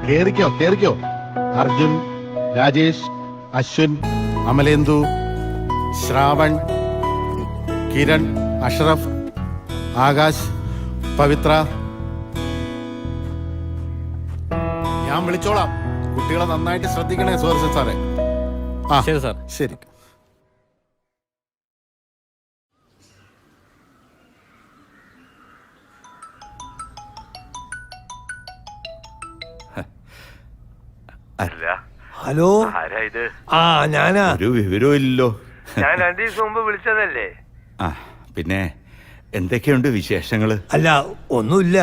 കേറിക്കോ കേറിക്കോ. അർജുൻ, രാജേഷ്, അശ്വിൻ, അമലേന്ദു, ശ്രാവൺ, കിരൺ, അഷ്റഫ്, ആകാശ്, പവിത്ര. ഞാൻ വിളിച്ചോളാം. കുട്ടികളെ നന്നായിട്ട് ശ്രദ്ധിക്കണേ സുഹൃത്ത് സാറേ. ശരി സാർ. ശരി. ഹലോ, ഞാനാ. ഒരു വിവരവും ഇല്ലല്ലോ. ഞാൻ 2 ദിവസം മുമ്പ് വിളിച്ചതല്ലേ? പിന്നെ എന്തൊക്കെയുണ്ട് വിശേഷങ്ങള്? അല്ല, ഒന്നുമില്ല.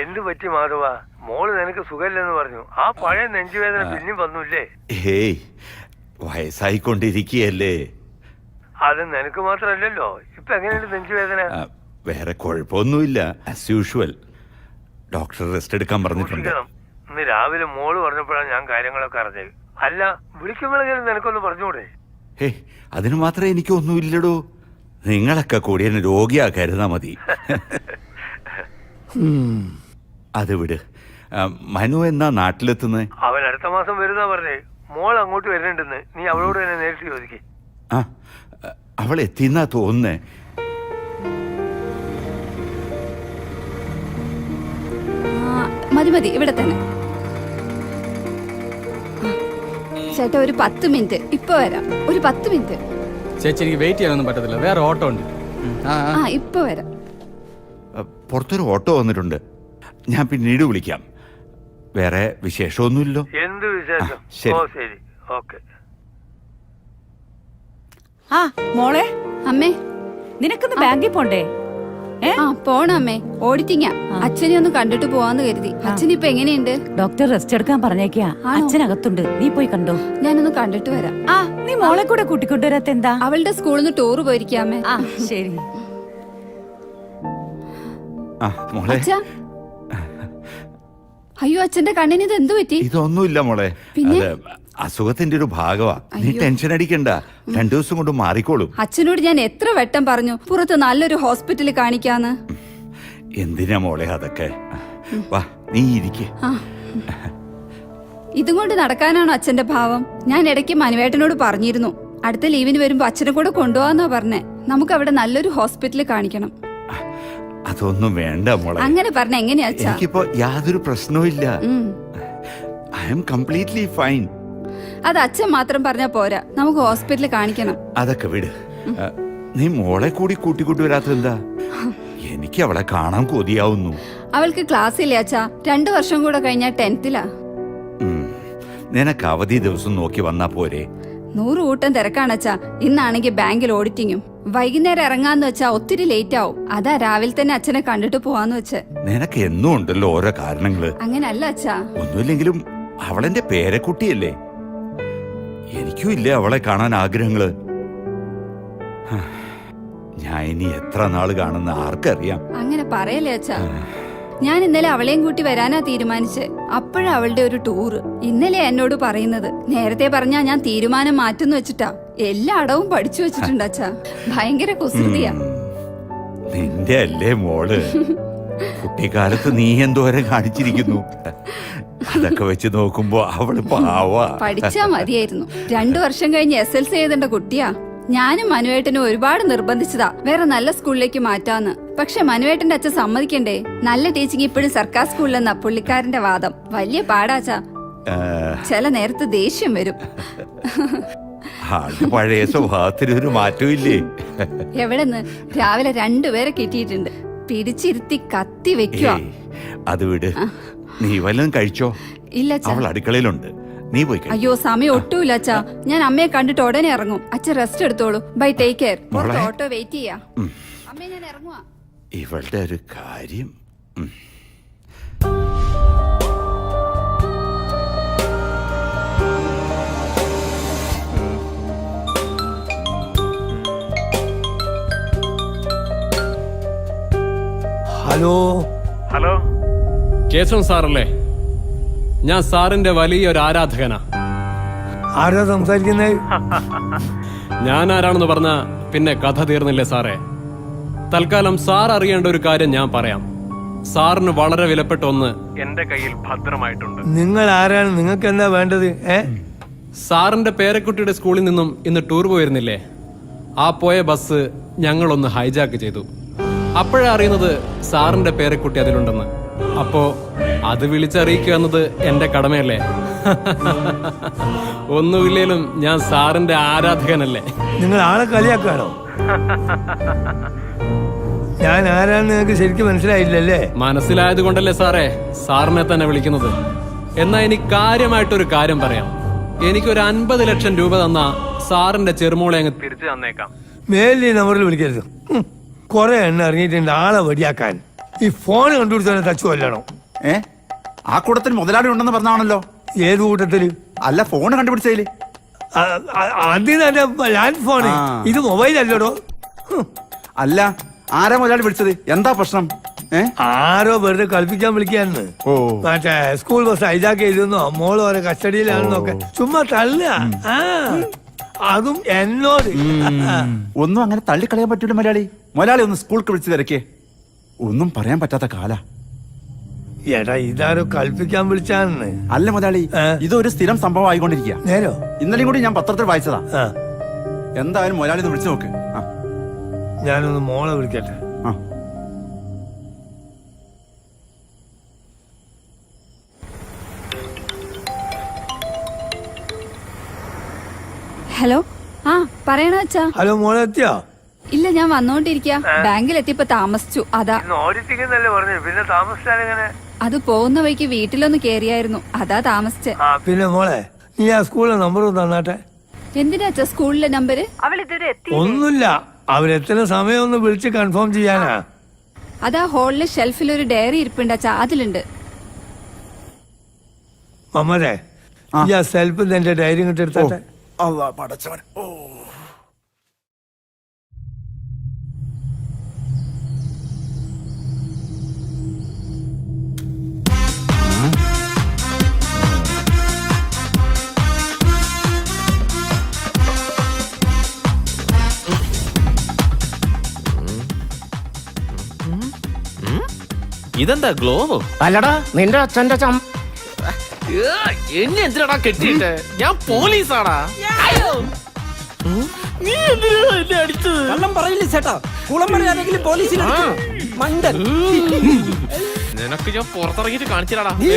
എന്ത് പറ്റി മാധവ? മോള് നിനക്ക് സുഖമില്ലെന്ന് പറഞ്ഞു. ആ പഴയ നെഞ്ചുവേദന പിന്നെയും വന്നൂല്ലേ? ഹേയ്, വയസ്സായിക്കൊണ്ടിരിക്കുകയല്ലേ. അത് നിനക്ക് മാത്രല്ലല്ലോ. ഇപ്പൊ എങ്ങനെയുണ്ട് നെഞ്ചുവേദന? വേറെ കുഴപ്പമൊന്നുമില്ല. As usual. ഡോക്ടർ റെസ്റ്റ് എടുക്കാൻ പറഞ്ഞിട്ടുണ്ട്. ഇന്ന് രാവിലെ മോള് പറഞ്ഞപ്പോഴാണ് ഞാൻ കാര്യങ്ങളൊക്കെ അറിഞ്ഞത്. അല്ല, വിളിക്കുമ്പോഴെങ്കിലും നിനക്കൊന്ന് പറഞ്ഞൂടെ? ഹേയ്, അതിന് മാത്രമേ എനിക്കൊന്നുമില്ലടോ. നിങ്ങളൊക്കെ കൂടി എന്നെ രോഗിയാക്കരുതാ മതി. അത് വിട്. മനു എന്നാ നാട്ടിലെത്തുന്നത്? അവൻ അടുത്ത മാസം വരുന്നാ പറഞ്ഞേ. മോൾ അങ്ങോട്ട് വരുന്നുണ്ടെന്ന്. നീ അവളോട് തന്നെ നേരിട്ട് ചോദിക്കേ. അവൾ എത്തിന്നാ തോന്നുന്നേ. മതി മതി, ഇവിടെ തന്നെ. ചേട്ടാ, ഒരു 10 മിനിറ്റ്. ഇപ്പൊ വരാം. ഒരു 10 മിനിറ്റ്. ചേച്ചി, എനിക്ക് വെയിറ്റ് ചെയ്യാനൊന്നും പറ്റത്തില്ല. വേറെ ഓട്ടോ ഉണ്ട്. ഇപ്പൊ വരാം. പുറത്തൊരു ഓട്ടോ വന്നിട്ടുണ്ട്. ഞാൻ പിന്നീട് വിളിക്കാം. വേറെ വിശേഷമൊന്നുമില്ലോ. എന്ത് വിശേഷം? ശരി, ഓക്കെ. മോളെ, അമ്മേ, നിനക്കൊന്ന് ബാങ്കിൽ പോണ്ടേ? പോണം അമ്മേ. ഓഡിറ്റിങ്ങാ. അച്ഛനെ ഒന്ന് കണ്ടിട്ട് പോവാന്ന് കരുതി. അച്ഛൻ ഇപ്പൊ എങ്ങനെയുണ്ട്? ഡോക്ടർ റെസ്റ്റ് എടുക്കാൻ പറഞ്ഞേക്കാ. അച്ഛനകത്തുണ്ട്, നീ പോയി കണ്ടോ. ഞാനൊന്ന് കണ്ടിട്ട് വരാം. നീ മോളെ കൂടെ കൂട്ടിക്കൊണ്ടുവരാത്ത എന്താ? അവളുടെ സ്കൂളിൽ നിന്ന് ടൂർ പോയിരിക്കാമേ. ശരി. അച്ഛാ, അയ്യോ, അച്ഛന്റെ കണ്ണിന് ഇത് എന്ത് പറ്റി? ഇതൊന്നുമില്ല മോളെ. അസുഖത്തിന്റെ ഒരു ഭാഗമാ. നീ ടെൻഷൻ അടിക്കണ്ട. 2 ദിവസം കൊണ്ട് മാറിക്കോളും. അച്ഛനോട് ഞാൻ എത്ര വട്ടം പറഞ്ഞു പുറത്ത് നല്ലൊരു ഹോസ്പിറ്റലിൽ കാണിക്കാന്ന്. എന്തിനാ മോളെ അതൊക്കെ? വാ, നീ ഇരിക്കേ. ഇതും കൊണ്ട് നടക്കാനാണോ അച്ഛന്റെ ഭാവം? ഞാൻ ഇടയ്ക്ക് മനുവേട്ടനോട് പറഞ്ഞിരുന്നു, അടുത്ത ലീവിന് വരുമ്പോ അച്ഛനെ കൂടെ കൊണ്ടുപോവാന്നാ പറഞ്ഞേ. നമുക്ക് അവിടെ നല്ലൊരു ഹോസ്പിറ്റലിൽ കാണിക്കണം. അതൊന്നും വേണ്ട മോളെ. അങ്ങനെ പറഞ്ഞ എങ്ങനെയാ അച്ഛാ? എനിക്കിപ്പോ യാതൊരു പ്രശ്നവും ഇല്ല. I am completely fine. അത് അച്ഛൻ മാത്രം പറഞ്ഞാ പോരാ, നമുക്ക് ഹോസ്പിറ്റലിൽ കാണിക്കണം. അതൊക്കെ വിട്. നീ മോളെ കൂടി കൂട്ടിക്കൂട്ടി വരാത്തെന്താ? എനിക്ക് അവളെ കാണാൻ കൊതിയാവുന്നു. അവൾക്ക് ക്ലാസ് ഇല്ലേ അച്ഛാ? 2 വർഷം കൂടെ കഴിഞ്ഞാ 10th-ലാ. നിനക്ക് അവധി ദിവസം നോക്കി വന്നാ പോരെ? 100 കൂട്ടം തിരക്കാണച്ചാ. ഇന്നാണെങ്കിൽ ബാങ്കിൽ ഓഡിറ്റിങ്ങും. വൈകുന്നേരം ഇറങ്ങാന്ന് വെച്ചാ ഒത്തിരി ലേറ്റ് ആവും. അതാ രാവിലെ തന്നെ അച്ഛനെ കണ്ടിട്ട് പോവാന്ന് വെച്ച്. നിനക്ക് എന്നും ഉണ്ടല്ലോ ഓരോ കാരണങ്ങള്. അങ്ങനല്ല അച്ഛാ. ഒന്നുമില്ലെങ്കിലും അവളെന്റെ പേരക്കുട്ടിയല്ലേ. എനിക്കും ഇല്ലേ അവളെ കാണാൻ ആഗ്രഹങ്ങള്. ഞാൻ ഇനി എത്ര നാള് കാണുന്ന ആർക്കറിയാം. അങ്ങനെ പറയല്ലേ അച്ഛാ. ഞാൻ ഇന്നലെ അവളെയും കൂട്ടി വരാനാ തീരുമാനിച്ച്. അപ്പോഴാ അവളുടെ ഒരു ടൂറ്. ഇന്നലെ എന്നോട് പറയുന്നത്. നേരത്തെ പറഞ്ഞാ ഞാൻ തീരുമാനം മാറ്റുന്നു വെച്ചിട്ടാ. എല്ലാ അടവും പഠിച്ചു വെച്ചിട്ടുണ്ട് അച്ഛാ. ഭയങ്കര കുസൃതിയാ. നിന്റെ അല്ലേ മോള്? കുട്ടിക്കാലത്ത് നീ എന്തോരം കാണിച്ചിരിക്കുന്നു. അതൊക്കെ വെച്ച് നോക്കുമ്പോ അവള് പാവാ. പഠിച്ചാ മതിയായിരുന്നു. 2 വർഷം കഴിഞ്ഞ് SLC എഴുതേണ്ട കുട്ടിയാ. ഞാനും മനുവേട്ടനും ഒരുപാട് നിർബന്ധിച്ചതാ വേറെ നല്ല സ്കൂളിലേക്ക് മാറ്റാന്ന്. പക്ഷെ മനുവേട്ടന്റെ അച്ഛൻ സമ്മതിക്കണ്ടേ. നല്ല ടീച്ചിങ് ഇപ്പോഴും സർക്കാർ സ്കൂളിലെന്നാ പുള്ളിക്കാരന്റെ വാദം. വലിയ പാടാച്ചാ. ചില നേരത്ത് ദേഷ്യം വരും. പഴയ സ്വഭാവത്തിന് ഒരു മാറ്റവും ഇല്ലേ? എവിടെന്ന് രാവിലെ 2 പേരെ കിട്ടിയിട്ടുണ്ട്. പിടിച്ചിരുത്തി കത്തി വെക്കുക. അത് വിട്. നീ വല്ലതും കഴിച്ചോ? ഇല്ല, അവൾ അടുക്കളയിലുണ്ട്. നീ പോയി. അയ്യോ, സമയം ഒട്ടുമില്ല അച്ഛാ. ഞാൻ അമ്മയെ കണ്ടിട്ട് ഉടനെ ഇറങ്ങും. അച്ഛൻ റെസ്റ്റ് എടുത്തോളൂ. Bye, take care. Auto wait ചെയ്യാ. അമ്മേ, ഞാൻ ഇറങ്ങുവാ. ഇവളുടെ ഒരു കാര്യം. ഹലോ, കേശവൻ സാറല്ലേ? ഞാൻ സാറിന്റെ വലിയൊരു ആരാധകനാ. ആരാ സംസാരിക്കുന്നത്? ഞാൻ ആരാണെന്ന് പറഞ്ഞ പിന്നെ കഥ തീർന്നില്ലേ സാറേ? തൽക്കാലം സാർ അറിയേണ്ട ഒരു കാര്യം ഞാൻ പറയാം. സാറിന് വളരെ വിലപ്പെട്ട ഒന്ന് എന്റെ കയ്യിൽ ഭദ്രമായിട്ടുണ്ട്. നിങ്ങൾ ആരാണ്? നിങ്ങൾക്ക് എന്താ വേണ്ടത്? സാറിന്റെ പേരക്കുട്ടിയുടെ സ്കൂളിൽ നിന്നും ഇന്ന് ടൂർ പോയിരുന്നില്ലേ? ആ പോയ ബസ് ഞങ്ങളൊന്ന് ഹൈജാക്ക് ചെയ്തു. അപ്പോഴാ അറിയുന്നത് സാറിന്റെ പേരക്കുട്ടി അതിലുണ്ടെന്ന്. അപ്പോ അത് വിളിച്ചറിയിക്കുക എന്നത് എന്റെ കടമയല്ലേ? ഒന്നുമില്ലേലും ഞാൻ സാറിന്റെ ആരാധകനല്ലേ? നിങ്ങൾ ആളെ കളിയാക്കാണോ? ഞാൻ ആരാന്ന് നിങ്ങൾക്ക് ശരിക്കും മനസ്സിലായില്ലല്ലേ? മനസ്സിലായത് കൊണ്ടല്ലേ സാറേ സാറിനെ തന്നെ വിളിക്കുന്നത്. എന്നാ എനിക്ക് കാര്യമായിട്ടൊരു കാര്യം പറയാം. എനിക്കൊരു 50 ലക്ഷം രൂപ തന്ന സാറിന്റെ ചെറുമോളെ അങ്ങ് തിരിച്ചു തന്നേക്കാം. മേലി നമ്പറിൽ വിളിക്കരുത്. കൊറേ എണ്ണ ഇറങ്ങിയിട്ടുണ്ട് ആളെ വടിയാക്കാൻ. ഈ ഫോൺ കണ്ടുപിടിച്ചാൽ തച്ചു കൊല്ലണം. ആ കൂട്ടത്തിൽ മുതലാളി ഉണ്ടെന്ന് പറഞ്ഞാണല്ലോ. ഏത് കൂട്ടത്തില്? അല്ല, ഫോൺ കണ്ടുപിടിച്ചതില്. അതിന് ലാൻഡ് ഫോണ്. ഇത് മൊബൈൽ അല്ലടോ. അല്ല, ആരാ മുതലാളി വിളിച്ചത്? എന്താ പ്രശ്നം? ആരോ വെറുതെ കളിപ്പിക്കാൻ വിളിക്കാന്ന്. മറ്റേ സ്കൂൾ ബസ് ഹൈജാക്ക് ചെയ്തെന്നോ മോള് ഓരോ കസ്റ്റഡിയിലാണെന്നൊക്കെ ചുമ്മാ തള്ളുക. അതും എന്നോട്. ഒന്നും അങ്ങനെ തള്ളിക്കളയാൻ പറ്റൂല മുതലാളി. മുതലാളി ഒന്ന് സ്കൂൾക്ക് വിളിച്ചു തിരക്കേ. ഒന്നും പറയാൻ പറ്റാത്ത കാല. എടാ ഇതാരോ കളിപ്പിക്കാൻ വിളിച്ചാന്ന്. അല്ല മുതലാളി, ഇതൊരു സ്ഥിരം സംഭവം ആയിക്കൊണ്ടിരിക്കുക. നേരോ? ഇന്നലെയും കൂടി ഞാൻ പത്രത്തിൽ വായിച്ചതാ. എന്തായാലും മുതലാളി ഒന്ന് വിളിച്ചു നോക്ക്. ഞാനൊന്ന് മോളെ വിളിക്കട്ടെ. ഹലോ. ആ പറയണ അച്ഛാ. ഹലോ മോളെ എത്തിയോ? ഇല്ല, ഞാൻ വന്നോണ്ടിരിക്കാ. ബാങ്കിൽ എത്തിയപ്പോ താമസിച്ചു. അതാ. ഓടിച്ചിരിക്കുന്നല്ലേ പറഞ്ഞു, പിന്നെ താമസിച്ചാലെങ്ങനെ? അത് പോകുന്ന വഴിക്ക് വീട്ടിലൊന്ന് കേറിയായിരുന്നു, അതാ താമസിച്ചേ. പിന്നെ മോളെ നീ ആ സ്കൂളിലെ നമ്പർ തന്നാട്ടെ. എന്തിനാ അച്ഛാ സ്കൂളിലെ നമ്പര്? ഒന്നുമില്ല, അവരെത്തുന്ന സമയം ഒന്ന് വിളിച്ച് കൺഫേം ചെയ്യാനാ. അതാ ഹോളിലെ ഷെൽഫിൽ ഒരു ഡയറി ഇരിപ്പുണ്ട് അച്ഛാ, അതിലുണ്ട്. മമ്മരെ ഈ ആ സെൽഫ് എന്റെ ഡയറി ഇങ്ങോട്ട് എടുത്താട്ടെ. ഇതെന്താ ഗ്ലോവോ? അല്ലടാ നിന്റെ അച്ഛന്റെ എന്നെ എന്തിനാടാ കെട്ടിയിട്ട്? ഞാൻ പോലീസാടാ. നീ എന്തിനാ എന്നെ അടിച്ചത്? കള്ളം പറയില്ലേ ചേട്ടാ, കുളം പറയാനെങ്കിലും പോലീസിൽ മണ്ടൻ. നിനക്ക് ഞാൻ പുറത്തിറങ്ങിട്ട് കാണിച്ചിടാടാ. നീ